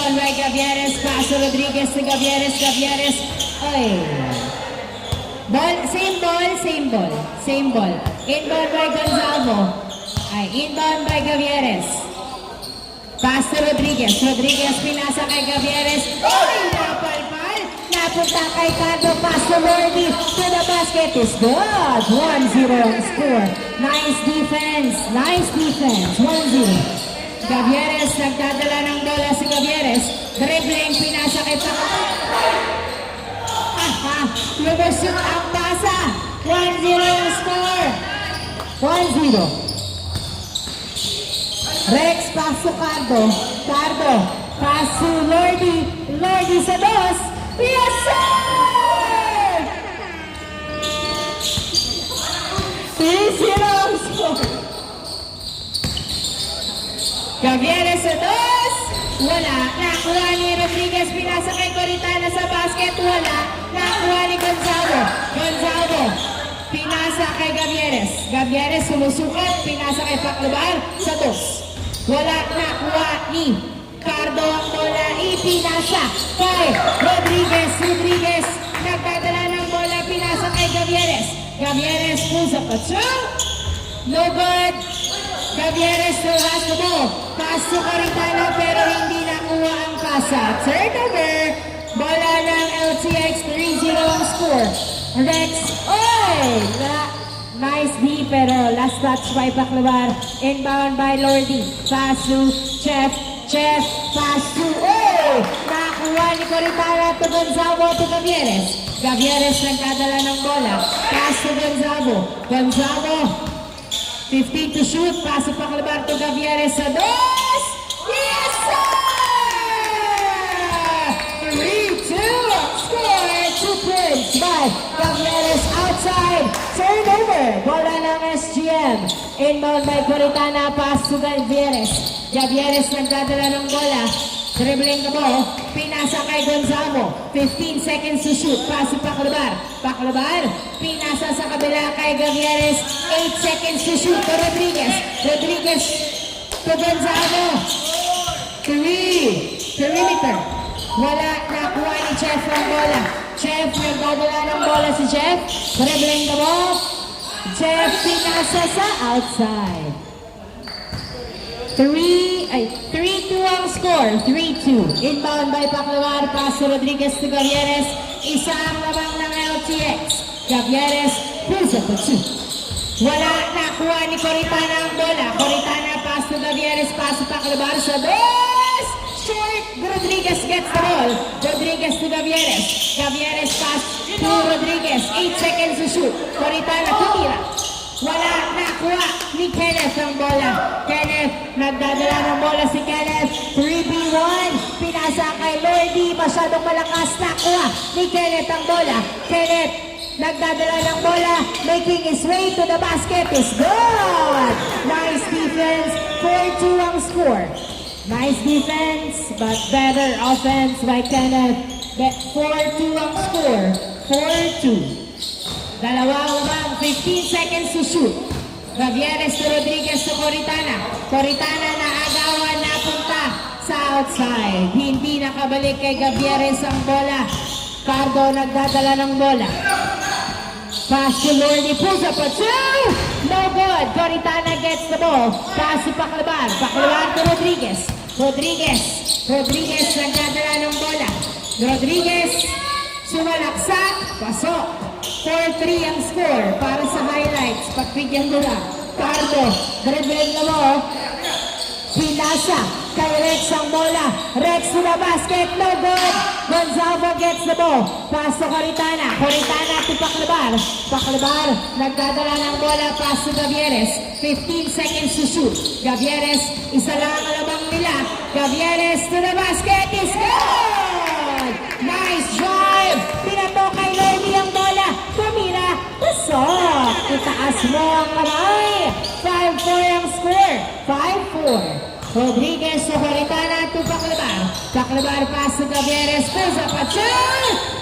Inbound by Gavieres. Paso Rodriguez to Gavieres. Gavieres. Ay. Ball, same ball, same ball. Same ball. Inbound by Gonzalo. Ay, inbound by Gavieres. Pass to Rodriguez. Rodriguez pinasa kay Gavieres. Ay, napalpal. Napunta kay Cardo. Pass to Lordy. To the basket is good. 1-0 ang score. Nice defense. Nice defense. 1-0. Gavieres, nagdadala ng bola si Gavieres. Dribbling, pinasa kay Paco. Lumusot ang pasa. 1-0 ang score. 1-0. Rex, pass to Cardo. Cardo, pass to Lordy. Lordy sa dos. Yes, sir! 3-0 ang score. Gavieres sa dos. Wala. Nakuha ni Rodriguez. Pinasa kay Coritana sa basket. Wala. Nakuha ni Gonzalo. Gonzalo. Pinasa kay Gavieres. Gavieres sumusukat. Pinasa kay Paclabar sa dos. Wala. Nakuha ni Cardo ang bola. Ipinasa kay Rodriguez. Rodriguez. Nagdadala ng bola. Pinasa kay Gavieres. Gavieres pulls up a two. No good. Gavieres still has the ball. Pass to Coritana pero hindi nakuha ang pasa. Turnover. Bola ng LTX. 3-0 ang score. Rex. Oy! Nice D pero last touch by Paclabar. Inbound by Lordy. Pass to Chef. Chef. Pass to Oy! Nakuha ni Coritana to Gonzalo to Gavieres. Gavieres nagdadala ng bola. Pass to Gonzalo. Gonzalo. 15 to shoot. Paso Paclabar to Gavieres sa dos. Yes, sir! 3-2. Score. 2 points by Gavieres outside. Turnover. Bola ng SGM. Inbound by Coritana. Pass to Gavieres. Gavieres nagdadala ng bola. Dribbling the ball. Pinasa kay Gonzalo. 15 seconds to shoot. Paso Paclabar. Paclabar. Pinasa sa kabila kay Gavieres. 8 seconds to shoot to Rodriguez. Rodriguez to Gonzalo. 3. Perimeter. Wala. Nakuha ni Chef ang bola. Chef. Nagdadala ng bola si Chef. Dribbling the ball. Chef pinasa sa outside. 3-2 ang score. 3-2. Inbound by Paclabar. Pass to Rodriguez to Gavieres. Isa ang labang ng LTX. Gavieres pulls up a two. Wala. Nakuha ni Coritana ang bola. Coritana pass to Gavieres. Pass to Paclabar sa dos. Short. Rodriguez gets the ball. Rodriguez to Gavieres. Gavieres pass to Rodriguez. 8 seconds to shoot. Coritana tumira. Wala. Nakuha ni Kenneth ang bola. Kenneth. Nagdadala ng bola si Kenneth. 3v1. Pinasa kay Lordy. Masyadong malakas. Nakuha ni Kenneth ang bola. Kenneth. Nagdadala ng bola. Making his way to the basket is good. Nice defense. 4-2 ang score. Nice defense but better offense by Kenneth. 4-2 ang score. 4-2. Dalawang bang 15 seconds to shoot. Gavieres to Rodriguez to Coritana. Coritana na agawan napunta sa outside. Hindi nakabalik kay Gavieres ang bola. Cardo nagdadala ng bola. Pass to Lordy. Pulls up a two. No good. Coritana gets the ball. Pass to Paclabar. Paclabar to Rodriguez. Rodriguez. Rodriguez nagdadala ng bola. Rodriguez. Sumalaksak. Pasok. 4-3 ang score para sa highlights. Pagbigyan mo lang. Cardo, dribbling na mo. Pinasa kay Rex ang bola. Rex to the basket. No good. Gonzalo gets the ball. Pass to Coritana. Coritana to Paclabar. Paclabar, nagdadala ng bola. Pass to Gavieres. 15 seconds to shoot. Gavieres, isa lang ang alabang nila. Gavieres to the basket. Is good! Nice drive. Pinato kay Lordy ang bola. Tumira. Pasok. Itaas mo ang kamay. 5-4 ang score. 5-4. Rodriguez to Coritana to Paclabar. Paclabar pass to Gavieres. Pulls up a two.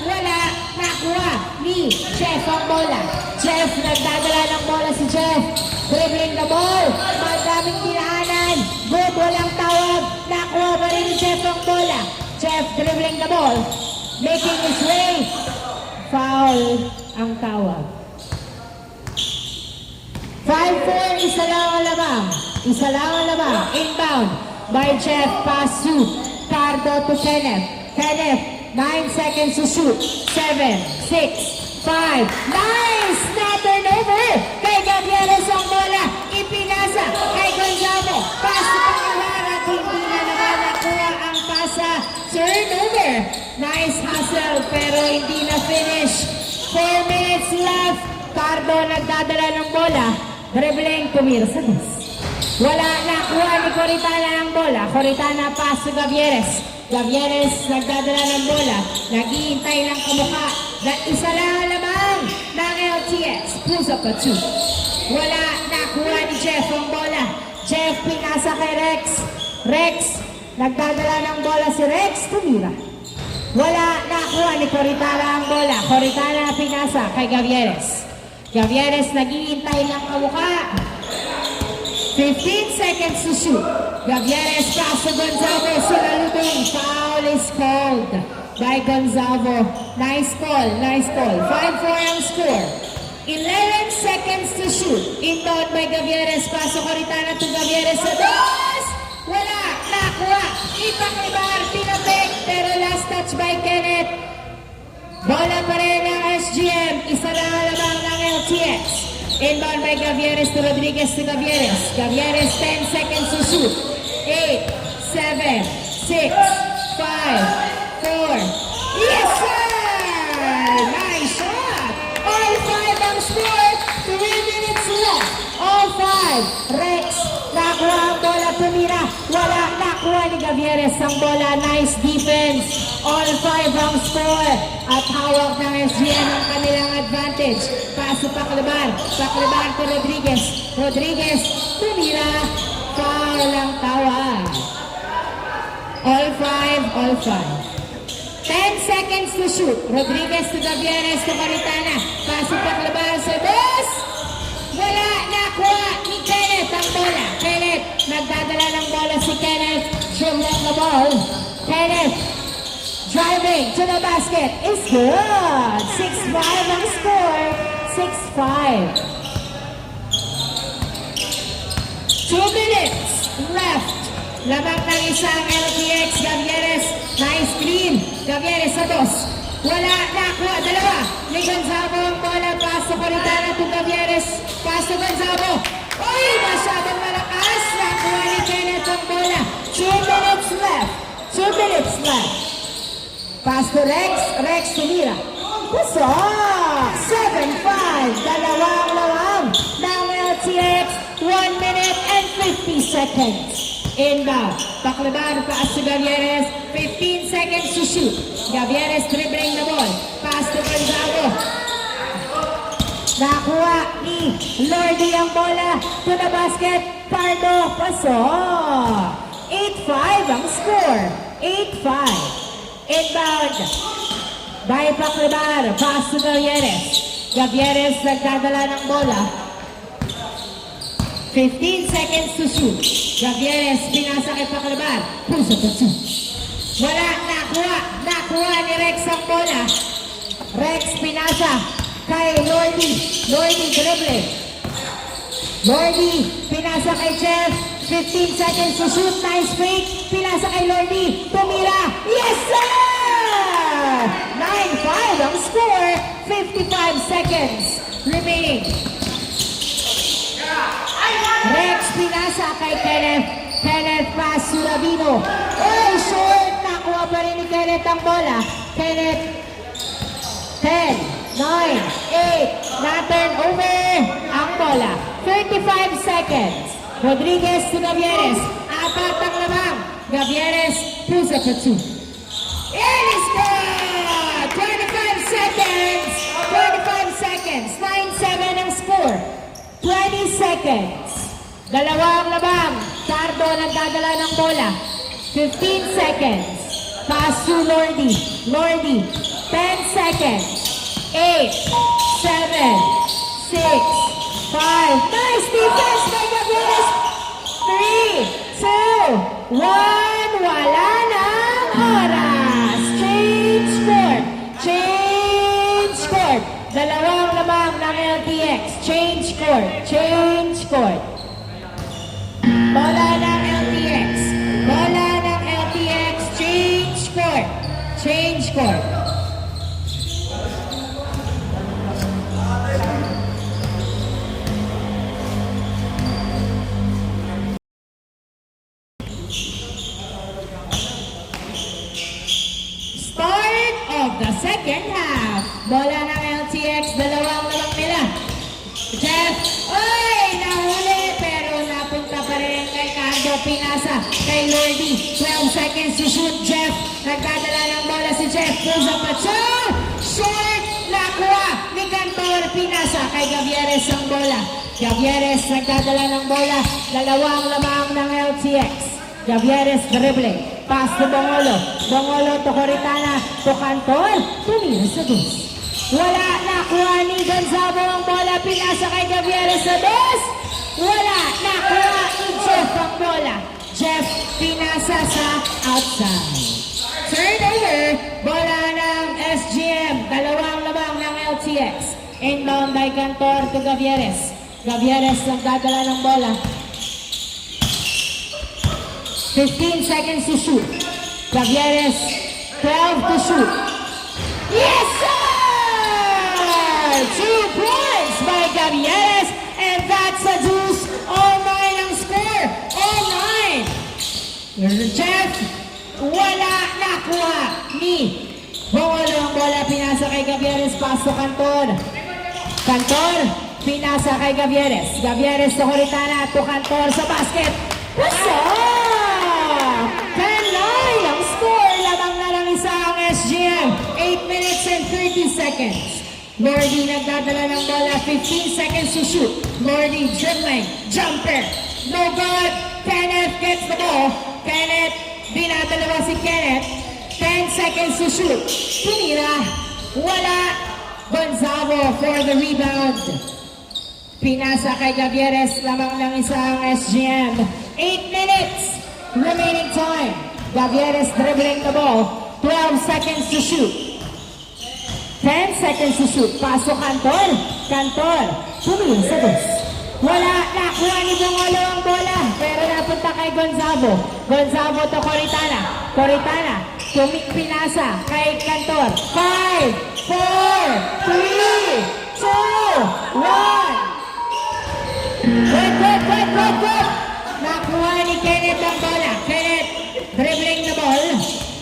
Wala. Nakuha ni Jeff ang bola. Jeff, nagdadala ng bola si Jeff. Dribbling the ball. Madaming dinaanan. Good, walang tawag. Nakuha pa rin ni Jeff ang bola. Jeff dribbling the ball. Making his way. Foul ang tawag. 5-4, isa lang ang lamang. Isa lang ang lamang. Inbound by Jeff. Pass to Cardo to Kenneth. Kenneth, 9 seconds to shoot. 7, 6, 5. Nice! Na turnover! Kay Gavieres ang bola. Ipinasa kay Gonzalo. Pass to Pangalar at hindi na naman nakuha ang pasa. Turnover. Nice hustle pero hindi na finish. 4 minutes left. Cardo nagdadala ng bola. Dribbling, tumira sa dos. Wala nakuha ni Coritana ang bola. Coritana pass to Gavieres. Gavieres nagdadala ng bola. Naghihintay ng kamukha. Isa lang ang lamang ng LTX. Pulls up a 2. Wala nakuha ni Jeff ang bola. Jeff pinasa kay Rex. Rex nagdadala ng bola si Rex. Tumira. Wala nakuha ni Coritana ang bola. Coritana pinasa kay Gavieres. Gavieres naghihintay ng kamukha. 15 seconds to shoot. Gavieres pass to Gonzalo. Sulalutong. Foul is called by Gonzalo. Nice call, nice call. 5-4 ang score. 11 seconds to shoot. Inbound by Gavieres. Pass to Coritana to Gavieres sa dos. Wala nakuha. Ipaklibar, pinapik. Pero last touch by Kenneth. Bola pa rin ng SGM. Isa lang ang lamang ng LTX. Inbound by Gavieres to Rodriguez to Gavieres. Gavieres, 10 seconds to shoot. 8, 7, 6, 5, 4. Yes, sir! Nice shot! All 5 ang score. 3 minutes left. All 5. Rex, nakuha ang bola, tumira. Wala, nakuha ni Gavieres ang bola. Nice defense. All 5 ang score. At hawak ng SGM ang kanilang advantage. Paso Paclabar. Paclabar to Rodriguez. Rodriguez, tumira. Foul ang tawag. All 5, all 5. 10 seconds to shoot. Rodriguez to Gavieres to Coritana. Paso Paclabar sa dos. Wala nakuha ni Kenneth ang bola. Kenneth, nagdadala ng bola si Kenneth. Dribbling the ball. Kenneth, driving to the basket is good. 6-5 ang score. 6-5. 2 minutes left. Labak ng isang LTX. Gavieres, nice clean. Gavieres sa dos. Wala nakuha. Dalawa. Ni Gonzalo ang bola. Pass to Coritana to Gavieres. Pass to Gonzalo. Uy, masyadong malakas. Nakuha ni Kenneth ang bola. 2 minutes left. 2 minutes left. Pass to Rex. Rex tumira. Pasok! 7-5. Dalawang lawang ng LTX. 1 minute and 50 seconds. Inbound. Paclabar, pass to Gavieres. 15 seconds to shoot. Gavieres dribbling the ball. Pass to Gonzalo. Nakuha ni Lordy ang bola. To the basket. Pardo. Pasok! 8-5 ang score. 8-5. Inbound by Paclabar. Pass to Gavieres. Gavieres nagdadala ng bola. 15 seconds to shoot. Gavieres pinasa kay Paclabar. Puso to 2. Wala nakuha. Nakuha ni Rex ang bola. Rex pinasa kay Lordy. Lordy dribbling. Lordy pinasa kay Jeff. 15 seconds to shoot. Nice fake. Pinasa kay Lordy. Tumira. Yes, sir! 9-5 ang score. 55 seconds remaining. Rex pinasa kay Kenneth. Kenneth pass to Rabino. Oh, short. Nakuha pa rin ni Kenneth ang bola. Kenneth. 10, 9, 8. Na-turn over ang bola. 35 seconds. Rodriguez to Gavieres. Apat ang lamang. Gavieres pulls up a 2. It is good! 25 seconds. 25 seconds. 9-7 ang score. 20 seconds. Dalawang labang. Cardo nagdadala ng bola. 15 seconds. Pass to Lordy. Lordy. 10 seconds. 8, 7, 6, 5. Nice defense by Gavieres. 3, 2, 1. Wala ng oras. Change court. Change court. Dalawang lamang ng LTX. Change court. Change court. Bola ng LTX. Bola ng LTX. Change court. Change court. Start of the second half. Bola ng LTX, dalawang lamang nila. Jeff, oy! Nahuli, pero napunta pa rin kay Cardo. Pinasa kay Lordy. 12 seconds to shoot, Jeff. Nagdadala ng bola si Jeff. Pusa pa siya. Short! Nakuha ni Cantor. Pinasa kay Gavieres ang bola. Gavieres nagdadala ng bola. Dalawang lamang ng LTX. Gavieres dribbling. Pass to Bongolo. Bongolo to Coritana. To Cantor. Tumira sa dos. Wala. Nakuha ni Gonzalo ang bola. Pinasa kay Gavieres sa dos. Wala. Nakuha ni Jeff ang bola. Jeff pinasa sa outside. Turnover. Bola ng SGM. Dalawang lamang ng LTX. Inbound by Cantor to Gavieres. Gavieres nagdadala ng bola. 15 seconds to shoot. Gavieres, 12 to shoot. Yes, sir! 2 points by Gavieres, and that's a deuce. All 9 ang score. All 9. Jeff, wala nakuha ni Bongolo ang bola. Pinasa kay Gavieres, pass to Cantor. Cantor, pinasa kay Gavieres. Gavieres to Coritana, to Cantor sa basket. Pasok! 10-9 ang score. Lamang na lang isa ang SGM. 8 minutes and 30 seconds. Lordy nagdadala ng bola. 15 seconds to shoot. Lordy dribbling. Jumper. No good. Kenneth gets the ball. Kenneth. Dinadalawa si Kenneth. 10 seconds to shoot. Tumira. Wala. Gonzalo for the rebound. Pinasa kay Gavieres. Lamang lang isa ang SGM. 8 minutes. Remaining time. Gavieres dribbling the ball. 12 seconds to shoot. 10 seconds to shoot. Paso Cantor. Cantor. Tumingin sa dos. Wala. Nakuha ni Bongolo ang bola. Pero napunta kay Gonzalo. Gonzalo to Coritana. Coritana. Pinasa kay Cantor. 5, 4, 3, 2, 1. Wait. Nakuha ni Kenneth ang bola. Kenneth, dribbling the ball.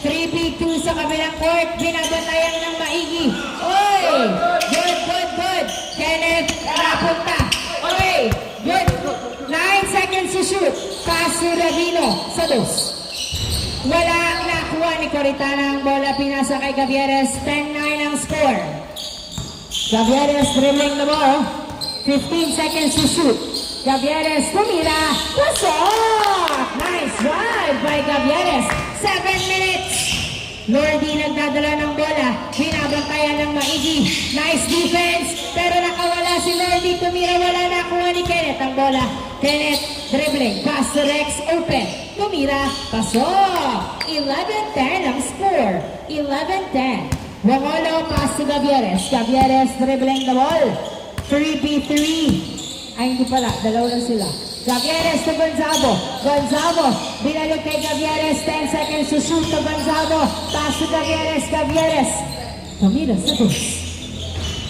3v2 sa kabilang court. Binabantayan ng maigi. Oy! Good. Kenneth, napunta. Oy! Good. 9 seconds to shoot. Pass to Ravino sa dos. Wala. Nakuha ni Coritana ang bola. Pinasa kay Gavieres. 10-9 ang score. Gavieres dribbling the ball. 15 seconds to shoot. Gavieres tumira. Pasok! Nice drive by Gavieres. 7 minutes. Lordy nagdadala ng bola. Binabantayan ng maigi. Nice defense. Pero nakawala si Lordy. Tumira. Wala nakuha ni Kenneth ang bola. Kenneth dribbling. Pass to Rex. Open. Tumira. Pasok! 11-10 ang score. 11-10. Bongolo pass to Gavieres. Gavieres dribbling the ball. 3v3. Ay, hindi pala. Dalawa lang sila. Gavieres to Gonzalo. Gonzalo. Binalik kay Gavieres. 10 seconds to shoot to Gonzalo. Pass to Gavieres. Gavieres. Tumira sa dos.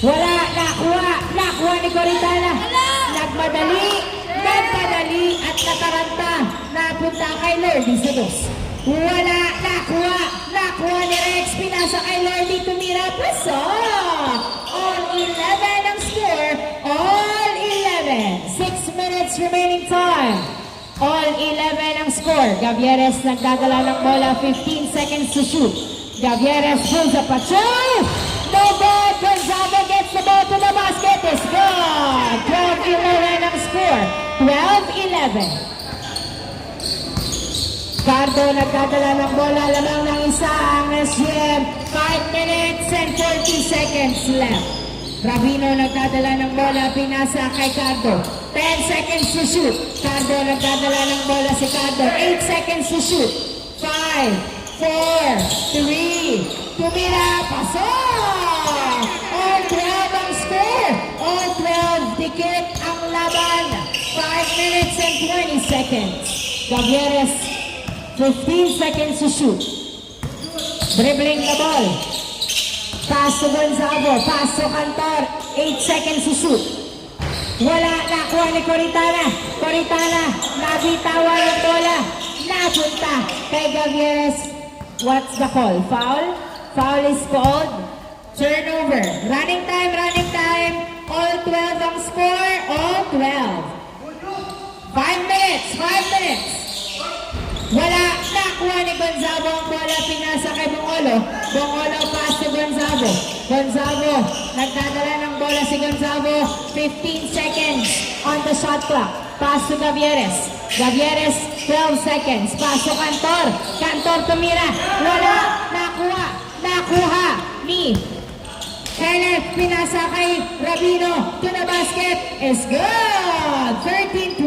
Wala. Nakuha ni Coritana. Nagmadali at nataranta. Napunta kay Lordy sa dos. Wala. Nakuha ni Rex. Pinasa kay Lordy. Tumira. Pasok. All 11 ang score. All 11. 6 minutes remaining time. All 11 ang score. Gavieres nagdadala ng bola. 15 seconds to shoot. Gavieres pulls up a shot. No good. Gonzalo gets the ball to the basket. It's good. 12-11 ang score. 12-11. Cardo nagdadala ng bola. Lamang ng isa ang SGM. 5 minutes and 40 seconds left. Ravino nagdadala ng bola. Pinasa kay Cardo. 10 seconds to shoot. Cardo nagdadala ng bola si Cardo. 8 seconds to shoot. 5, 4, 3, tumira, pasok! All 12 ang score. All 12, dikit ang laban. 5 minutes and 20 seconds. Gavieres, 15 seconds to shoot. Dribbling the ball. Pass to Gonzalo. Pass to Cantor. 8 seconds to shoot. Wala, nakuha ni Coritana. Coritana, nabitawan ng bola. Napunta kay Gavieres. What's the call? Foul? Foul is called. Turnover. Running time, running time. All 12 ang score. All 12. 5 minutes, 5 minutes. Wala, nakuha ni Gonzalo ang bola, pinasa kay Bongolo. Bongolo pass to Gonzalo. Gonzalo, nagdadala ng bola si Gonzalo. 15 seconds on the shot clock. Pass to Gavieres. Gavieres, 12 seconds. Pass to Cantor. Cantor tumira. Wala, nakuha ni Kenneth, pinasa kay Rabino. To the basket is good. 13-12.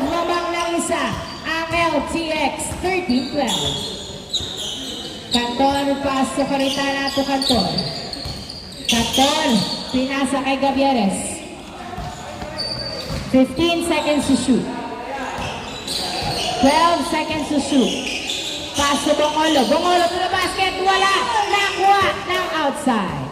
Mamang lang isa. Ang LTX, 13-12. Cantor, pass to Coritana to Cantor. Cantor, pinasa kay Gavieres. 15 seconds to shoot. 12 seconds to shoot. Pass to Bongolo. Bongolo to the basket. Wala. Nakuha ng outside.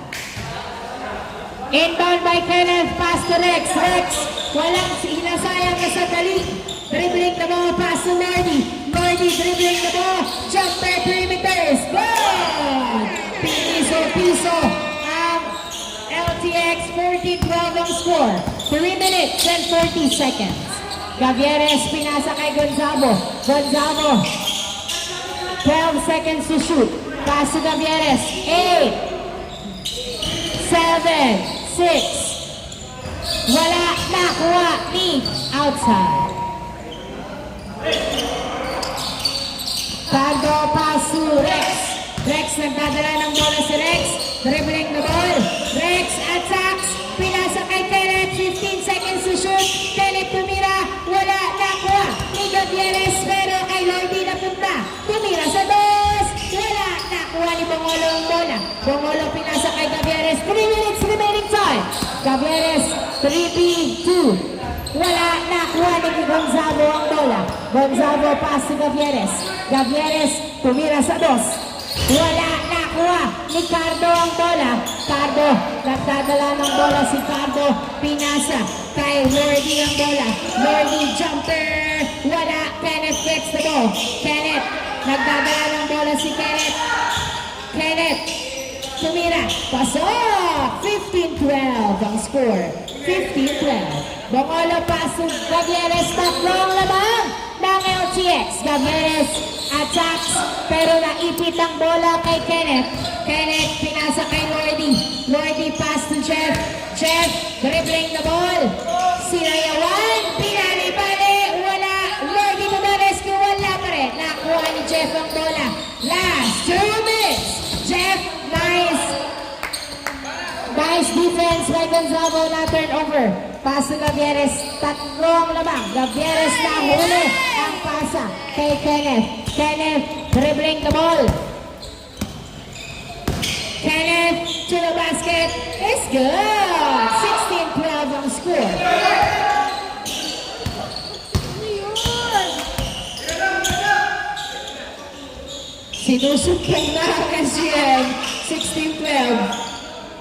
Inbound by Kenneth, pass to Rex. Rex, walang sinasayang na sandali. Dribbling the ball, pass to Lordy. Lordy dribbling the ball. Jumper perimeter is good. Piso ang LTX, 14-12 ang score. 3 minutes and 40 seconds. Gavieres, pinasa kay Gonzalo. Gonzalo, 12 seconds to shoot. Pass to Gavieres. 8, 7, 6. Wala, nakuha ni outside. Cardo, pass to Rex. Rex, nagdadala ng bola si Rex. Dribbling the ball. Rex attacks. Pinasa kay Kenneth. 15 seconds to shoot. Kenneth tumira. Wala, nakuha ni Gavieres. Pero kay Lordy na punta. Tumira sa dos. Wala, nakuha ni Bongolo ang bola. Bongolo pinasa kay Gavieres. 3 minutes remaining time. Gavieres, 3-2. Wala, nakuha ni Gonzalo ang bola. Gonzalo pass to Gavieres. Gavieres, tumira sa dos. Wala, nakuha ni Cardo ang bola. Cardo, nagdadala ng bola si Cardo. Pinasa kay Lordy ang bola. Lordy, jumper. Wala, Kenneth gets the ball. Kenneth, nagdadala ng bola si Kenneth. Kenneth, tumira. Pasok! 15-12 ang score. 15-12. Bongolo pass to Gavieres. Tatlong lamang ng LTX. Gavieres attacks pero naipit ang bola kay Kenneth. Kenneth pinasa kay Lordy. Lordy pass to Jeff. Jeff dribbling the ball. Sinayawan. Pinali-bali. Wala. Lordy to the rescue. Wala pa rin. Nakuha ni Jeff ang bola. Last 2 minutes. Jeff, nice defense by Gonzalo na turnover. Pass to Gavieres, tatlong lamang. Gavieres na huli ang pasa kay Kenneth. Kenneth dribbling the ball. Kenneth to the basket. It's good. 16-12 ang score. Sinusukan na ang SGM. 16-12.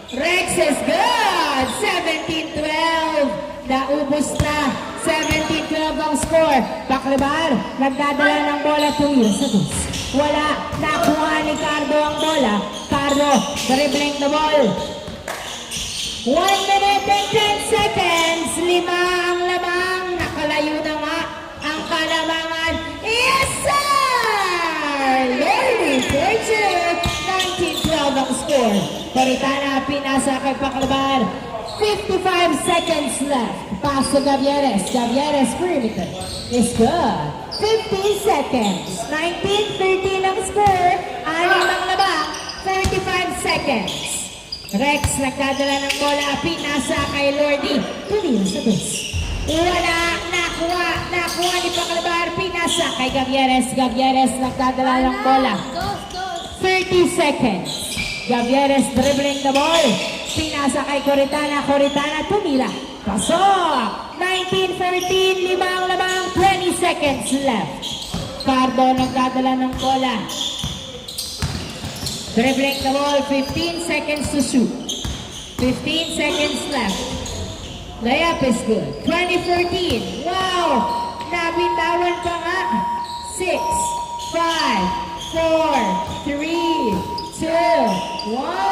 Rex is good! 17-12. Naubos na. 17-12 ang score. Baklabar, nagdadala ng bola tumira sa dos. Wala, nakuha ni Cardo ang bola. Cardo, dribbling the ball. 1 minute and 10 seconds. 5 ang lamang. Nakalayo na nga ang kalamangan. Yes, sir! Lordy, 19-12 ang score. Coritana, pinasa kay Baklabar. 55 seconds left. Pass to Gavieres. Gavieres perimeter is good. 15 seconds. 19-13 ang score. 6 ang labang. 35 seconds. Rex, nagdadala ng bola. Pinasa kay Lordy. Tumira sa dos. Wala, nakuha nakuha ni Paclavar, pinasa kay Gavieres. Gavieres nagdadala ng bola. 30 seconds. Gavieres dribbling the ball. Pinasa kay Coritana. Coritana tumila. Pasok! 19-14, limang lamang, 20 seconds left. Cardo nagdadala ng bola. Dribbling the ball, 15 seconds to shoot. 15 seconds left. Layup is good. 20-14. Wow! Nabitawan pa nga. 6, 5, 4, 3, 2, 1.